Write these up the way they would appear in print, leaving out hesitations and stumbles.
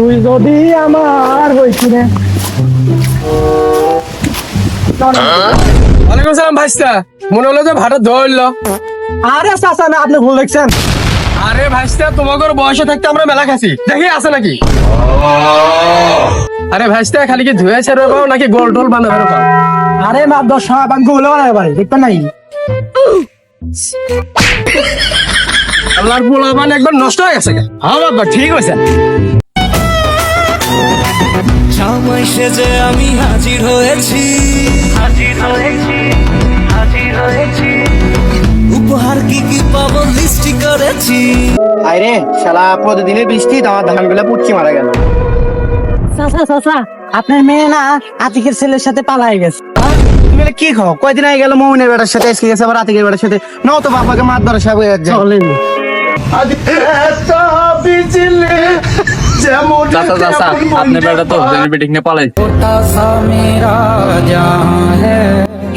তুই যদি আমার হইছিলে। ওয়ালাইকুম সালাম ভাইস্তা, মনে হলো যে ভাড়া ধরলো। আরে চাচা না, আপনি ভুল দেখছেন। আরে ভাইস্তা, তোমাকে বয়সে থাকতে আমরা মেলা খাসি, দেখি আছে নাকি? আরে ভাইস্তা, খালি কি ধুয়ে ছেড়ে পাও নাকি গোল টোল বাঁধা বেরো পাও? আরে মাদ্র সাহেব, আমি গোলে বানাতে পারি, দেখবেন নাই? আল্লাহর পোলা মানে একবার নষ্ট হয়ে গেছে। হ্যাঁ বাবা, ঠিক হয়েছে। সময় সেজে আমি হাজির হয়েছি, উপহার কি কি পাবো লিস্টি করেছি। আরে শালা, প্রতিদিনের বৃষ্টি আমার ধানগুলা পুটকি মারা গেল। চাচা চাচা, আপনার মেয়ে না আতিকের ছেলের সাথে পালাই গেছে। তুমি বলে কি খাও? কয়দিন আগে গেল মৌনের বেটার সাথে, এসে গেছে আবার আতিকের বেটার সাথে। নাও তো বাবাকে মাত ধরে সাহেব চলেন। চাচা চাচা, আপনার বেটা তো হোটেলের বেটিং নিয়ে পালাই।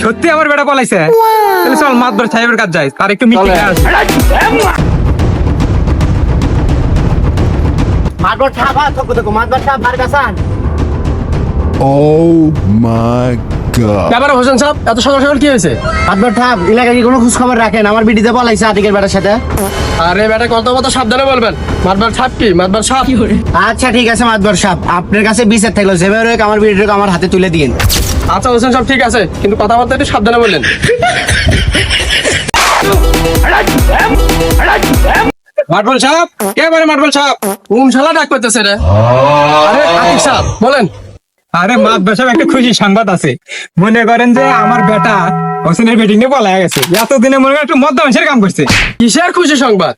সত্যি আমার বেটা পালাইছে। তাহলে চল মাতবর সাহেবের কাছে যাই, আর একটু মিটিং আছে। মাতবার ঠাবা থকো থকো, মাতবার ঠাব বার কাসান। Oh my god. ব্যাপারে হোসেন সাহেব, এত সকাল সকাল কি হয়েছে? মাতবার ঠাব এলাকায় কি কোনো খোঁজ খবর রাখেন? আমার বিডিতে পলাইছে আতিকের বেটার সাথে। আরে বেটা, কথা সাবধানে বলবেন। মাতবার ছাপ কি? মাতবার ছাপ। আচ্ছা ঠিক আছে মাতবার সাহেব, আপনার কাছে বিচার থাকলো, যেভাবে হোক আমার বিডিটাকে আমার হাতে তুলে দিন। আচ্ছা হোসেন সাহেব, ঠিক আছে, কিন্তু কথাবার্তা একটু সাবধানে বললেন। মার্বল সাহেব, কে বলে মার্বল সাহেব? কোন শালা ডাক করতেছে রে? আরে আতিক সাহেব, বলেন। আরে মাতবর সাহেব, একটা খুশি সংবাদ আছে। মনে করেন যে আমার বেটা হোসেনের বেটিং নিয়ে পলাই গেছে। এতদিনে মনে করেন একটু মধ্য মানুষের কাম করছে। কিসের খুশি সংবাদ?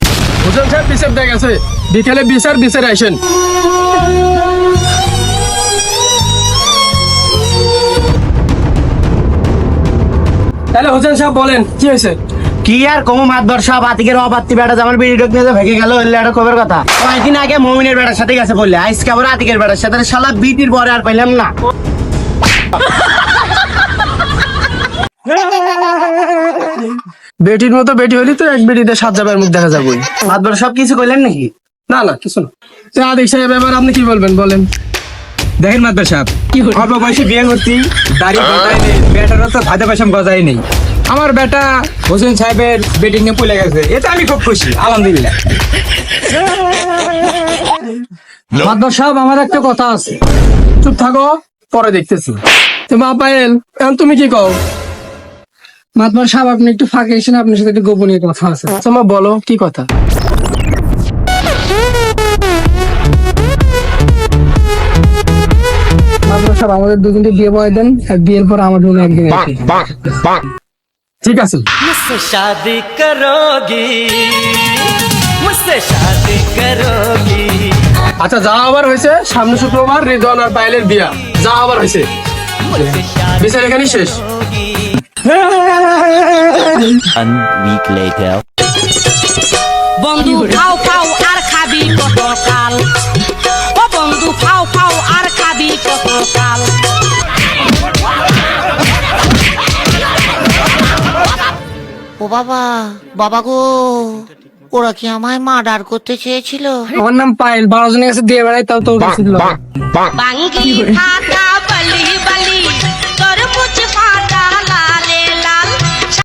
হোসেন সাহেব বিচার দিয়ে গেছে, বিকেলে বিচার আসেন। তাহলে হোসেন সাহেব বলেন, কি হয়েছে? কি আর কমু মাতবার সাহেব, আতিকের অবাত্তি বেটা আমার বিডিটাকে নিয়ে ভেঙে গেল, হইলে একটা খবর কথা। কয়েকদিন আগে মমিনের বেটার সাথে গেছে বললে, আজকে আবার আতিকের বেটার সাথে। শালা বিটির পরে আর পাইলাম না। বেটির মতো বেটি হলি তো এক বেটিতে 7 জাবের মুখ দেখা যাবে। মাতবার সব কিছু কইলেন নাকি? না না, কিছু না। আদিক সাহেব, এবার আপনি কি বলবেন বলেন। দেখেন মাতবর সাহেব, অল্প বয়সে বিয়ে করছি, দাড়ি গজাই নেই, বেটারও তো ভাজা পয়সা গজাই নেই। আমার বেটা হোসেন সাহেবের বেটিং নিয়ে পলে গেছে, এতে আমি খুব খুশি, আলহামদুলিল্লাহ। মাদ্র সাহেব, আমার একটা কথা আছে। চুপ থাকো, পরে দেখতেছি। তো মা পায়েল, এখন তুমি কি কও? মাদ্র সাহেব, আপনি একটু ফাঁকে এসেন, আপনার সাথে একটু গোপনীয় কথা আছে। আচ্ছা মা, বলো কি কথা। মাদ্র সাহেব, আমাদের দুজনকে বিয়ে বয় দেন, আর বিয়ের পর আমার রুমে একদিন আসেন। ঠিক আছে। मुझसे शादी करोगी, मुझसे शादी करोगी। আচ্ছা, যা আবার হয়েছে, সামনে শুক্রবার রিদওয়ান আর পায়েলের বিয়া। যা আবার হয়েছে, বিচার এখানেই শেষ। বন্ধু ফাও ফাও আর খাবি কতকাল, ও বন্ধু ফাও ফাও আর খাবি কতকাল। ও বাবা, বাবা গো, ওরা কি আমায় মার্ডার করতে চেয়েছিল? আমার নাম পায়েল, 12 জনের কাছে দিয়ে বেড়াই, তাও তো বাঙ্গি থাকা